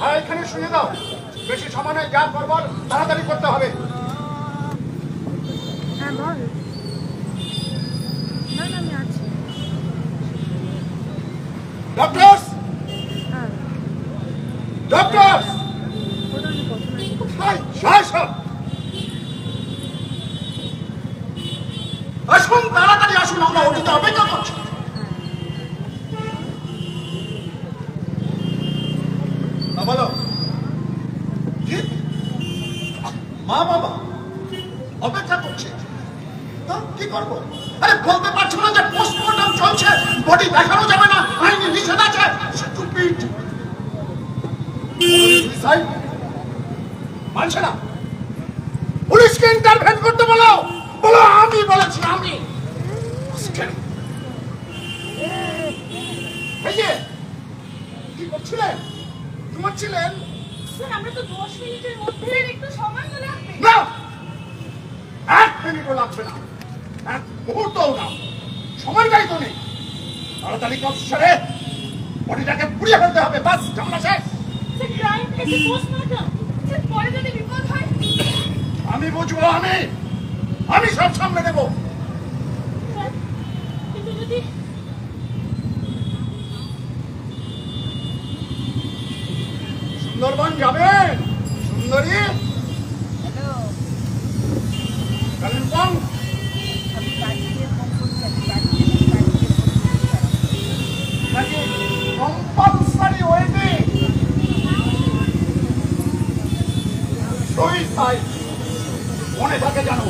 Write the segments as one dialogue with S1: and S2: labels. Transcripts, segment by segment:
S1: আর এখানে শুনে দাও, বেশি সময় নেই, যা করবার তাড়াতাড়ি করতে হবে।
S2: হ্যাঁ বল। না না আমি আছি।
S1: ডক্টরস,
S2: হ্যাঁ
S1: ডক্টরস, আসুন, তাড়াতাড়ি আসুন, আমরা ওটিতে অপেক্ষা করছি। বলো, মা বাবা অপেক্ষা করছে, কি করবো? আরে বলতে পারছো না যে পোস্টমর্টম চলছে, বডি দেখানো যাবে না, আইনি নিষেধ আছে। স্টুপিড, মানছে না। পুলিশকে ইন্টারভেন করতে বলো। বলো আমি বলেছি, আমি। কি করছিলেন? ঘুমাচ্ছিলেন?
S2: স্যার আমরা তো 10 মিনিটের মধ্যে, একটু সময় তো লাগবে।
S1: না, 1 মিনিটও লাগবে না, 1 মুহূর্তও না, সময়টাই তো নেই। তাড়াতাড়ি কাজ সেরে বডিটাকে পুড়িয়ে ফেলতে হবে, বাস, ঝামেলা শেষ।
S2: স্যার ক্রাইম কেসে পোস্টমর্টম, স্যার পরে যদি বিপদ হয়।
S1: আমি বুঝবো, আমি সব সামলে নেব।
S2: স্যার কিন্তু যদি
S1: সুন্দরবন যাবেন? সুন্দরী, কালিম্পং, নাকি কম্পালসারি ওয়েডিং? সুইসাইড মনে থাকে জানো।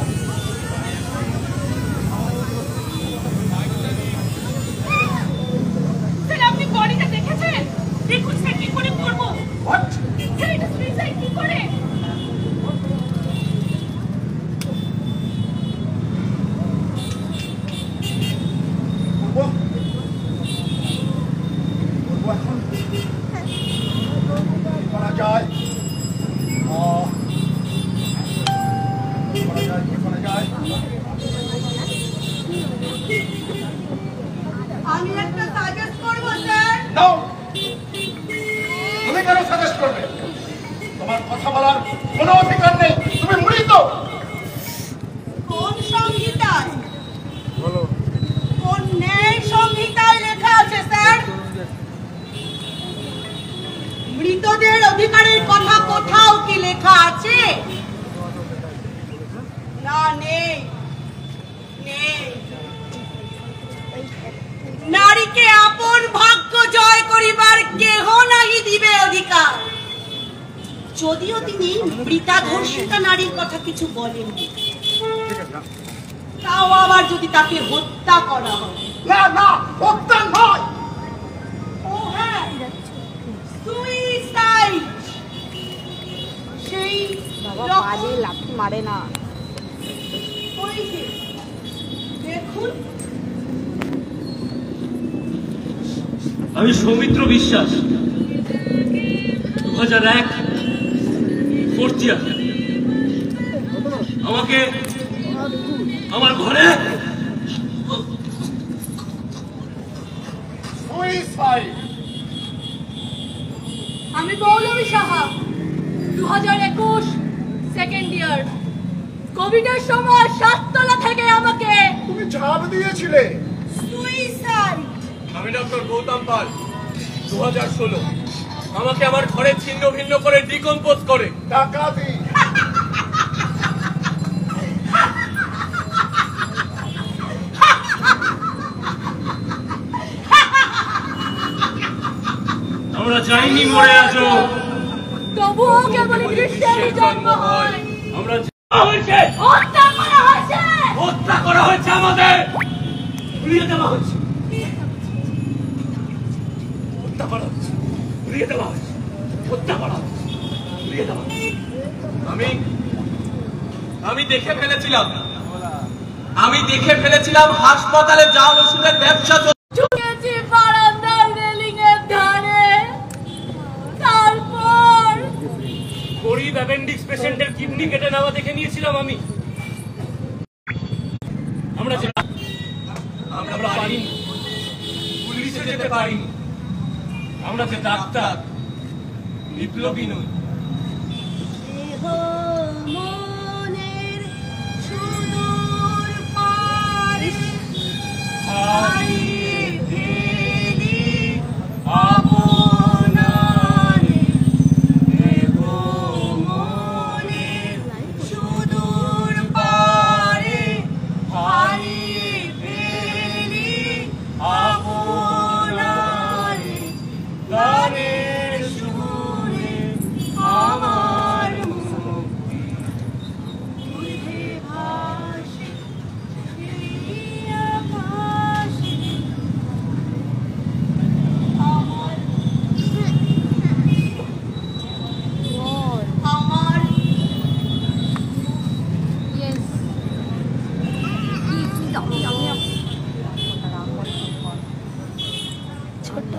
S2: স্যার আপনি বডিটা দেখেছেন? দেখুন স্যার, কি করে করব?
S1: হোয়াট?
S2: স্যার এটা সুইসাইড কি করে?
S1: এখন করা যায়,
S2: আমি একটা সাজেস্ট করব স্যার।
S1: নাও, তুমি কেন সাজেস্ট করবে? তোমার কথা বলার কোনো অধিকার নেই, তুমি মৃত।
S2: কোন সংহিতায়, কোন ন্যায় সংহিতায় লেখা আছে স্যার? মৃতদের অধিকারের কথা কোথাও কি লেখা আছে? না, নেই, নেই। নারীকে আপন ভাগ্য জয় করিবার কেহ নাহি দিবে অধিকার। যদিও তিনি মৃতা ধর্ষিতা নারীর কথা কিছু বলেননি, তাও আবার যদি তাকে হত্যা করা হয়।
S1: না না, হত্যা নয়।
S2: ও হ্যাঁ, সুইসাইড। সেই
S3: বাবা বাজে লাথি মারে না।
S2: ওই যে দেখুন,
S4: আমি সৌমিত্র বিশ্বাস, 2001 4th ইয়ার। আমাকে আমার ঘরে
S1: সুইসাইড।
S2: আমি পৌলমী সাহা, 2021 2nd ইয়ার। কোভিডের সময় 7 তলা থেকে আমাকে
S1: তুমি ঝাঁপ দিয়েছিলে।
S2: সুইসাইড।
S4: আমি ডক্টর গৌতম পাল, 2016। আমাকে আমার ঘরে ছিন্ন ভিন্ন করে ডিকম্পোজ করে
S1: ডাকাতি।
S4: আমরা যাইনি মরে আজও,
S2: তবুও কেবল দৃশ্যেরই জন্ম হয়।
S4: আমরা
S2: হত্যা করা হয়েছে,
S4: হত্যা করা হয়েছে, আমাদের উড়িয়ে দেওয়া হয়েছে, হত্যা করা হয়েছে, উড়িয়ে দেওয়া হয়েছে, হত্যা করা হয়েছে, উড়িয়ে দেওয়া হয়েছে। আমি দেখে ফেলেছিলাম হাসপাতালে জাল ওষুধের ব্যবসা
S2: ঝুঁকেছি বারান্দার রেলিং এর ধারে। তারপর
S4: গরিব অ্যাপেন্ডিক্স পেশেন্টের কিডনি কেটে নেওয়া দেখে নিয়েছিলাম আমি। আমরা পারিনি, পুলিশে যেতে পারিনি। আমরা যে ডাক্তার, বিপ্লবী নই।
S2: দেহ মনের সুদূর পারে হারিয়ে ফেলি আপনারে। দেহ মনের সুদূর পারে হারিয়ে ফেলি আপনারে। গানের সুরে আমার মুক্তি ঊর্ধ্বে ভাসে সেই আকাশে। আমার আমার
S3: Yes. ছোট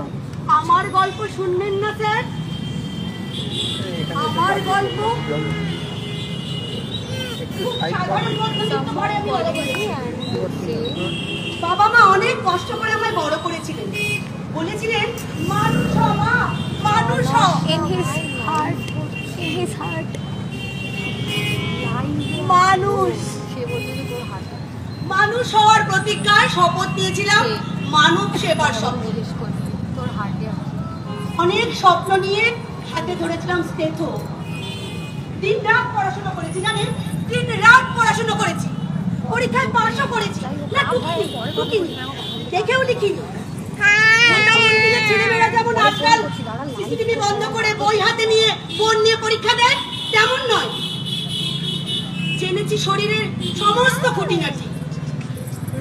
S2: আমার গল্প শুনবেন না স্যার? আমার গল্প খুব সাধারণ গল্প, কিন্তু পরে আমি বলবো। বাবা মা অনেক কষ্ট করে আমায় বড় করেছিলেন। বলেছিলেন মানুষ হ মা, মানুষ হ।
S3: in his heart, in his heart.
S2: মানুষ
S3: সে বলছে যে তোর হাত
S2: মানুষ হওয়ার প্রতিজ্ঞায় শপথ নিয়েছিলাম, মানব সেবার স্বপ্ন।
S3: জিজ্ঞেস করবি তোর হার্টে আছে।
S2: অনেক স্বপ্ন নিয়ে হাতে ধরেছিলাম স্টেথো। দিন রাত পড়াশোনা করেছি, জানেন, দিন রাত পড়াশোনা করেছি। পরীক্ষায় পাশও করেছি, না টুকিনি, দেখেও লিখিনি। ছেলেমেয়েরা যেমন আজকাল সিসিটিভি বন্ধ করে বই হাতে নিয়ে ফোন নিয়ে পরীক্ষা দেয়, তেমন নয়। জেনেছি শরীরের সমস্ত খুঁটিনাটি।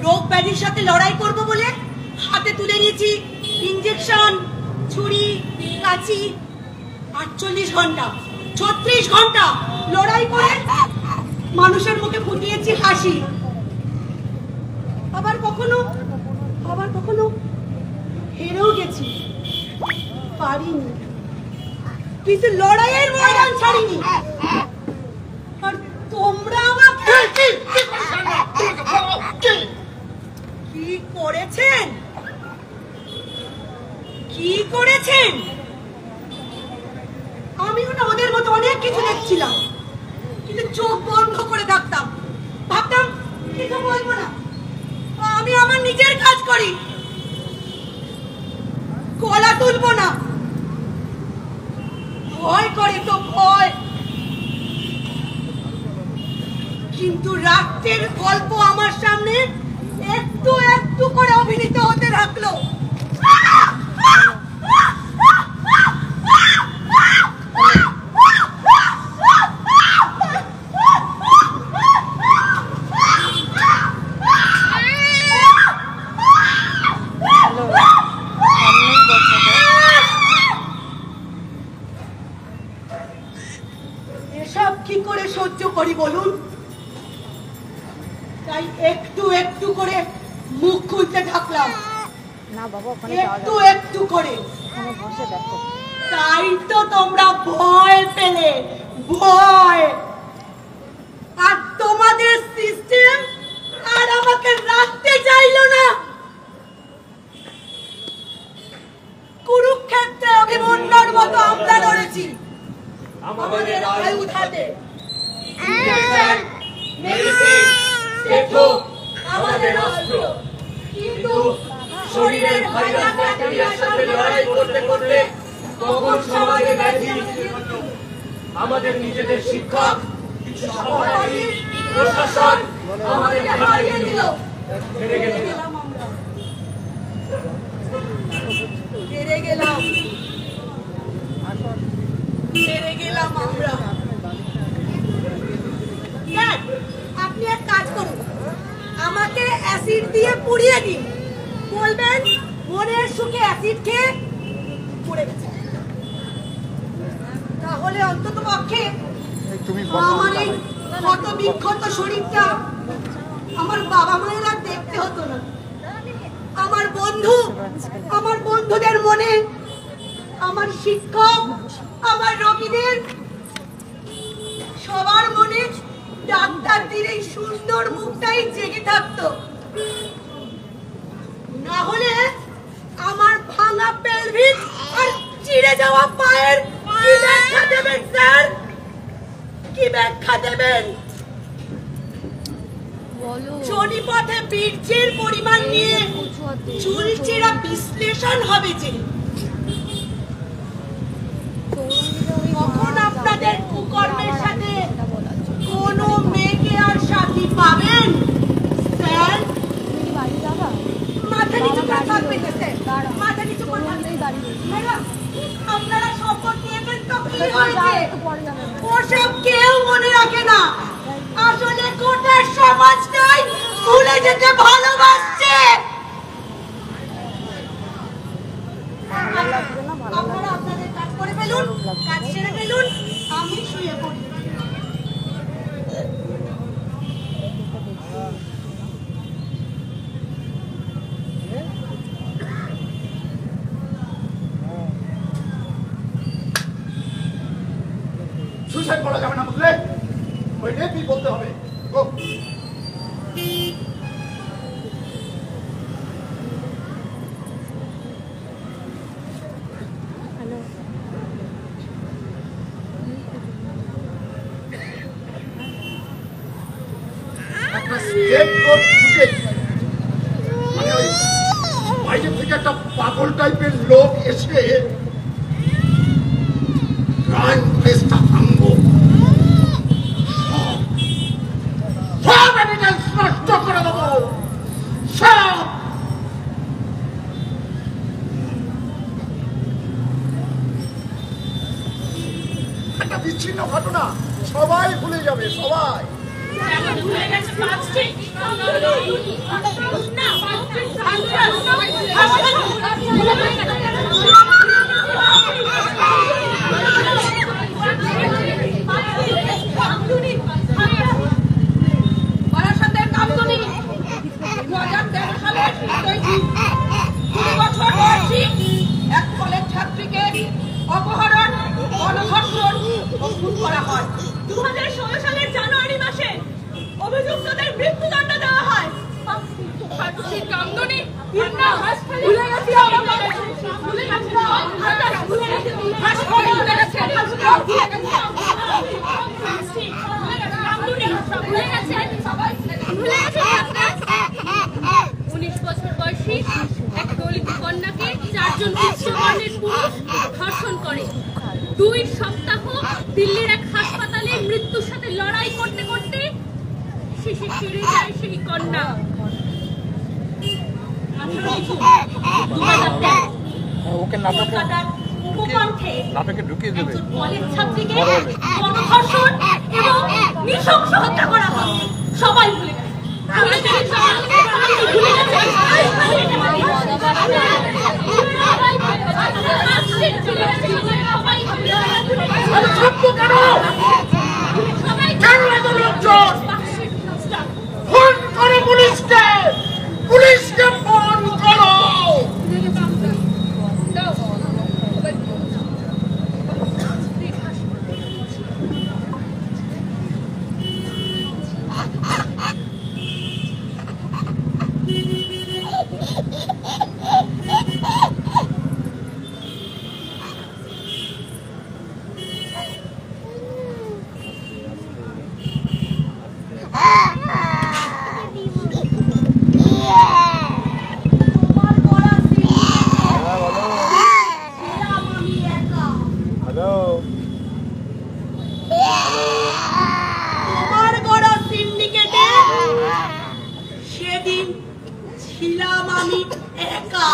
S2: রোগ ব্যাধির সাথে লড়াই করব বলে হাতে তুলে নিয়েছি ইঞ্জেকশন, ছুরি, কাঁচি। 48 ঘন্টা 36 ঘন্টা লড়াই করে মানুষের মুখে ফুটিয়েছি হাসি। আবার কখনো হেরেও গেছি, পারিনি, কিন্তু লড়াইয়ের ময়দান ছাড়িনি। আর তোমরা আমাকে কি করেছেন, কি করেছেন? আমিও না ওদের মতো অনেক কিছু দেখছিলাম, কিন্তু চোখ বন্ধ করে থাকতাম। ভাবতাম কিছু বলবো না, আমি আমার নিজের কাজ করি, গলা তুলবো না। ভয় করে তো ভয়, কিন্তু রাত্রের গল্প আমার সামনে একটু একটু করে অভিনীত হতে থাকলো। এসব কি করে সহ্য করি বলুন? তাই একটু একটু করে মুখ খুলতে থাকলাম,
S3: না বাবা ওখানে যাওয়া
S2: একটু
S3: যাবে
S2: একটু করে।
S3: ওখানে বসে দেখো।
S2: তাই তো তোমরা ভয় পেলে, ভয়। আর তোমাদের সিস্টেম আর আমাকে রাখতে চাইলো না। কুরুক্ষেত্রে অভিমন্যুর মতো আমরা লড়েছি আমাদের আয়ুধ হাতে। ইঞ্জেকশন, মেডিসিন, স্টেথো আমাদের অস্ত্র। কিন্তু শরীরের ভাইরাস ব্যাকটেরিয়ার সাথে লড়াই করতে করতে কখন সমাজে ব্যাধি,
S4: আমাদের নিজেদের শিক্ষা, কিছু সহপাঠী, প্রশাসন আমাদের হারিয়ে দিল। হেরে গেলাম
S2: আমরা, হেরে গেলাম, হেরে গেলাম আমরা। স্যার, আপনি এক কাজ করুন, আমাকে অ্যাসিড দিয়ে পুড়িয়ে দিন। বলবেন মনের সুখে অ্যাসিড খেয়ে পড়ে গেছে। তাহলে অন্তত পক্ষে আমার এই ক্ষত বিক্ষত শরীরটা আমার বাবা মায়ের আর দেখতে হতো না। আমার বন্ধুদের মনে, আমার শিক্ষক, আমার রোগীদের সবার মনে ডাক্তারদের এই সুন্দর মুখটাই জেগে থাকতো। না হলে আমার ভাঙা পেলভিস আর চিড়ে যাওয়া পায়ের কি ব্যাখ্যা দেবেন স্যার? কি ব্যাখ্যা দেবেন?
S3: বলো
S2: জনিপথে বীর্যের পরিমাণ নিয়ে চুলচেরা বিশ্লেষণ হবে যে কখন আপনাদের কুকর্মের সাথে কোনো মেয়েকে আর সাথী পাবেন স্যার? মাথা নিচু করে থাকবেন স্যার, মাথা নিচু করে থাকবেন। ম্যাডাম, আপনারা শপথ নিয়েছেন তো কি হয়েছে? ওসব কেউ মনে রাখে না। আসলে গোটা সমাজটাই ভুলে যেতে ভালোবাসছে। আপনারা আপনাদের কাজ করে ফেলুন, কাজ সেরে ফেলুন, আমি শুয়ে পড়ি।
S1: সুইসাইড করা যাবে না, বুঝলে? ওই রেপই বলতে হবে। গো। একটা স্টেপ কোড খুঁজে, মানে ওই বাইরে থেকে একটা পাগল টাইপের লোক এসে ক্রাইম প্লেসটা ভাঙবো, সব এভিডেন্স নষ্ট করে দেবো, সব। একটা বিচ্ছিন্ন ঘটনা, সবাই ভুলে যাবে, সবাই।
S2: এক কলেজ ছাত্রীকে অপহরণ, গণধর্ষণ ও খুন করা হয়। 2016 সালের জানুয়ারি মাসে অভিযুক্তদের মৃত্যুদণ্ড দেওয়া হয়।
S5: এক দলিত কন্যাকে 4 জন উচ্চবর্ণের পুরুষ ধর্ষণ করে। 2 সপ্তাহ দিল্লির এক হাসপাতালে মৃত্যুর সাথে লড়াই করতে করতে শেষে সেরে যায় সেই কন্যা। 18 জুন 2013 কলকাতার উপকণ্ঠে একজন কলেজ ছাত্রীকে গণধর্ষণ এবং নৃশংস হত্যা করা হয়। সবাই ভুলে গেছে।
S1: ফোন করো পুলিশকে, পুলিশকে ফোন করো।
S2: তোমার গড়া সিন্ডিকেটে সেদিন ছিলাম আমি একা।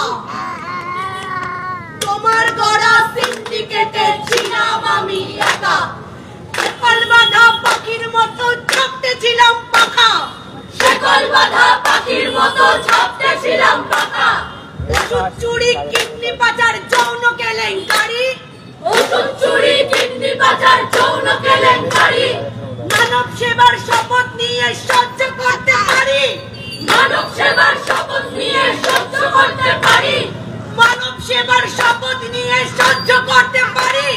S2: তোমার গড়া সিন্ডিকেটে ছিলাম আমি একা। শেকল বাঁধা পাখির মতো ঝাপটেছিলাম পাখা। শেকল বাঁধা পাখির মতো ঝাপটেছিলাম পাখা। ওষুধ চুরি, কিডনি পাচার, যৌন কেলেঙ্কারি। ওষুধ চুরি, কিডনি পাচার, যৌন কেলেঙ্কারি। মানব সেবার শপথ নিয়ে সহ্য করতে পারি। মানব সেবার শপথ নিয়ে সহ্য করতে পারি। মানব সেবার শপথ নিয়ে সহ্য করতে পারি।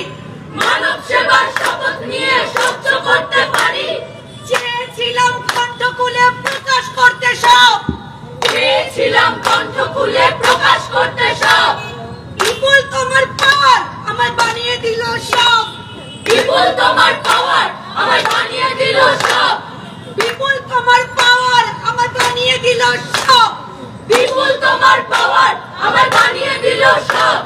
S2: মানব সেবার শপথ নিয়ে সহ্য করতে পারি। চেয়েছিলাম কণ্ঠ খুলে প্রকাশ করতে সব। চেয়েছিলাম কণ্ঠ খুলে প্রকাশ করতে সব। বিপুল তোমার পাওয়ার আমায় বানিয়ে দিল সব।
S5: বিপুল তোমার পাওয়ার আমায় বানিয়ে দিল সব।
S2: বিপুল তোমার পাওয়ার আমার বানিয়ে দিল সব।
S5: বিপুল তোমার পাওয়ার আমায় বানিয়ে দিল সব।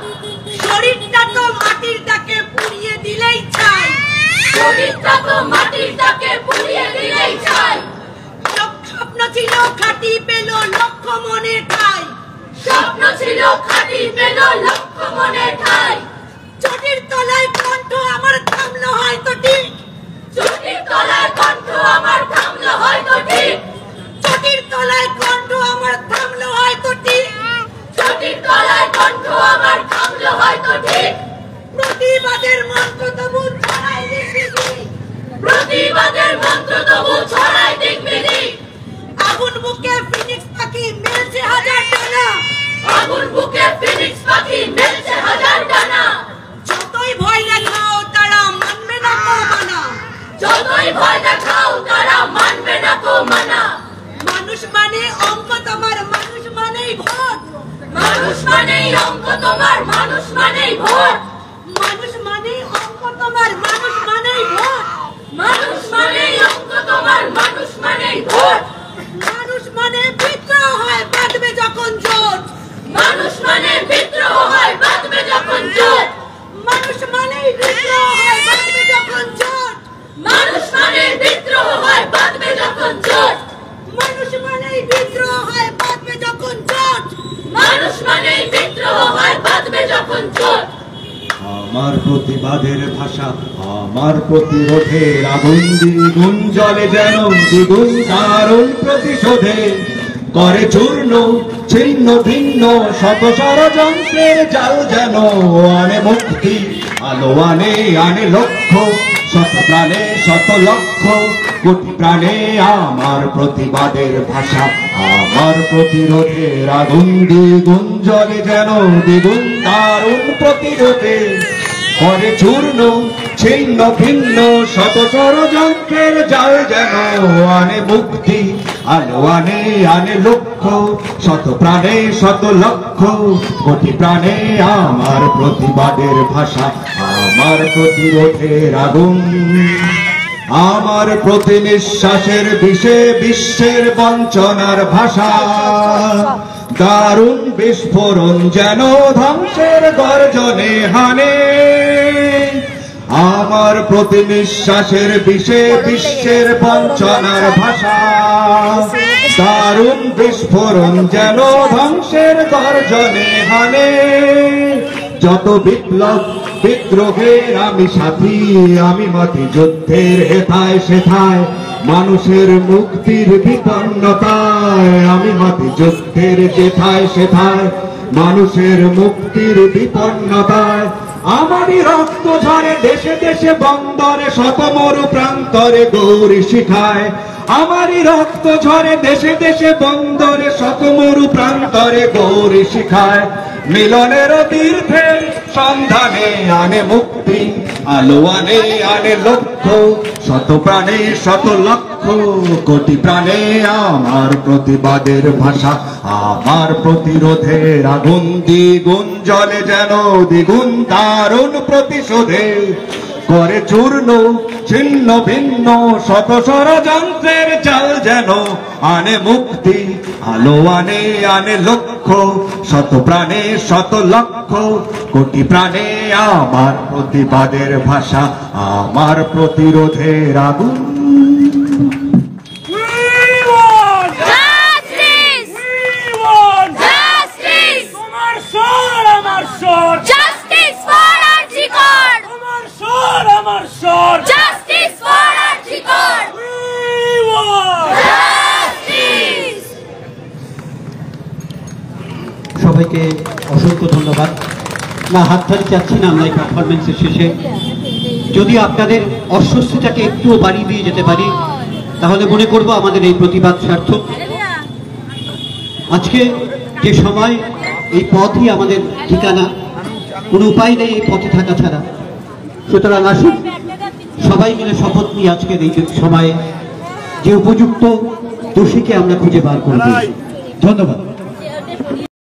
S2: শরীরটা তো মাটির ডাকে পুড়িয়ে দিলেই ছাই।
S5: শরীরটা তো মাটির ডাকে পুড়িয়ে দিলেই ছাই।
S2: স্বপ্ন ছিল খাঁটি পেল লক্ষ মনে ঠাই।
S5: স্বপ্ন ছিল খাঁটি পেল লক্ষ মনে ঠাই।
S2: চটির তলায় কণ্ঠ আমার থামলো হয়তো ঠিক।
S5: চটির তলায় কণ্ঠ আমার থামলো হয়তো ঠিক।
S2: চটির তলায় কণ্ঠ আমার থামলো হয়তো ঠিক।
S5: চটির তলায় কণ্ঠ আমার থামলো হয়তো ঠিক।
S2: প্রতিবাদের মন্ত্র তবু ছড়াই দিবি।
S5: প্রতিবাদের মন্ত্র তবু ছড়াই দিগবিদিক।
S2: আগুন বুকে ফিনিক্স পাখি মেলছে হাজার ডানা।
S5: আগুন বুকে ফিনিক্স পাখি মেলছে হাজার ডানা।
S2: যতই ভয় দেখাও তারা মানবে না কো মানা।
S5: যতই ভয় দেখাও তারা মানবে না কো মানা।
S2: মানুষ মানে অঙ্ক তোমার, মানুষ মানেই ভোট।
S5: মানুষ মানেই অঙ্ক তোমার, মানুষ মানেই ভোট।
S2: মানুষ মানে অঙ্ক তোমার, মানুষ মানেই ভোট।
S5: মানুষ মানেই অঙ্ক তোমার, মানুষ মানেই ভোট।
S2: মানুষ মানে বিদ্রোহ হয় বাঁধবে যখন জোট।
S5: মানুষ মানে বিদ্রোহ হয় বাঁধবে যখন জোট।
S2: মানুষ মানে বিদ্রোহ হয় বাঁধবে যখন জোট।
S5: মানুষ মানে বিদ্রোহ হয় বাঁধবে যখন জোট।
S2: মানুষ মানে বিদ্রোহ হয় বাঁধবে যখন জোট।
S5: মানুষ মানে বিদ্রোহ হয় বাঁধবে যখন জোট।
S6: আমার প্রতিবাদের ভাষা, আমার প্রতিরোধের আগুন দ্বিগুণ জ্বলে যেন দ্বিগুণ দারুণ প্রতিশোধে করে চূর্ণ ছিন্ন ভিন্ন শত ষড়যন্ত্রের জাল যেন আনে মুক্তি আলো আনে আনে লক্ষ্য শত প্রাণে শত লক্ষ কোটি প্রাণে আমার প্রতিবাদের ভাষা, আমার প্রতিরোধের আগুন দ্বিগুণ জ্বলে যেন দ্বিগুণ দারুণ প্রতিরোধে করে চূর্ণ ছিন্ন ভিন্ন শত ষড়যন্ত্রের জাল যেন আনে মুক্তি আলো আনে আনে লক্ষ্য শত প্রাণে শত লক্ষ কোটি প্রাণে আমার প্রতিবাদের ভাষা, আমার প্রতিরোধের আগুন। আমার প্রতি নিঃশ্বাসের বিষে বিশ্বের বঞ্চনার ভাষা, দারুণ বিস্ফোরণ যেন ধ্বংসের গর্জনে হানে। আমার প্রতি নিঃশ্বাসের বিষে বিশ্বের বঞ্চনার ভাষা, দারুণ বিস্ফোরণ যেন ধ্বংসের গর্জনে হানে। যত বিপ্লব বিদ্রোহের আমি সাথী, আমি মাতি যুদ্ধের হেথায় সেথায় মানুষের মুক্তির বিপন্নতায়, আমি মাতি যুদ্ধের যেথায় সেথায় মানুষের মুক্তির বিপন্নতায়। আমারই রক্ত ঝরে দেশে দেশে বন্দরে শত মরু প্রান্তরে গৌরী শিখায়, আমারই রক্ত ঝরে দেশে দেশে বন্দরে শত মরু প্রান্তরে গৌরী শিখায়। মিলনের তীর্থের সন্ধানে আনে মুক্তি আলো আনে আনে লক্ষ্য শত প্রাণে শত লক্ষ কোটি প্রাণে আমার প্রতিবাদের ভাষা, আমার প্রতিরোধের আগুন দ্বিগুণ জ্বলে যেন দ্বিগুণ দারুণ প্রতিশোধে করে চূর্ণ ছিন্ন ভিন্ন শত ষড়যন্ত্রের জাল যেন আনে মুক্তি আলো আনে আনে লক্ষ্য শত প্রাণে শত লক্ষ কোটি প্রাণে আমার প্রতিবাদের ভাষা, আমার প্রতিরোধের আগুন।
S7: সবাইকে অসংখ্য ধন্যবাদ। না হাততালি চাচ্ছি না আমরা এই পারফরমেন্সের শেষে। যদি আপনাদের অস্বস্তিটাকে একটুও বাড়িয়ে দিয়ে যেতে পারি তাহলে মনে করব আমাদের এই প্রতিবাদ সার্থক। আজকে যে সময় এই পথই আমাদের ঠিকানা, কোনো উপায় নেই এই পথে থাকা ছাড়া। সুতরাং আসুন সবাই মিলে শপথ নিয়ে আজকের এই সময়ে যে উপযুক্ত দোষীকে আমরা খুঁজে বার করব। ধন্যবাদ।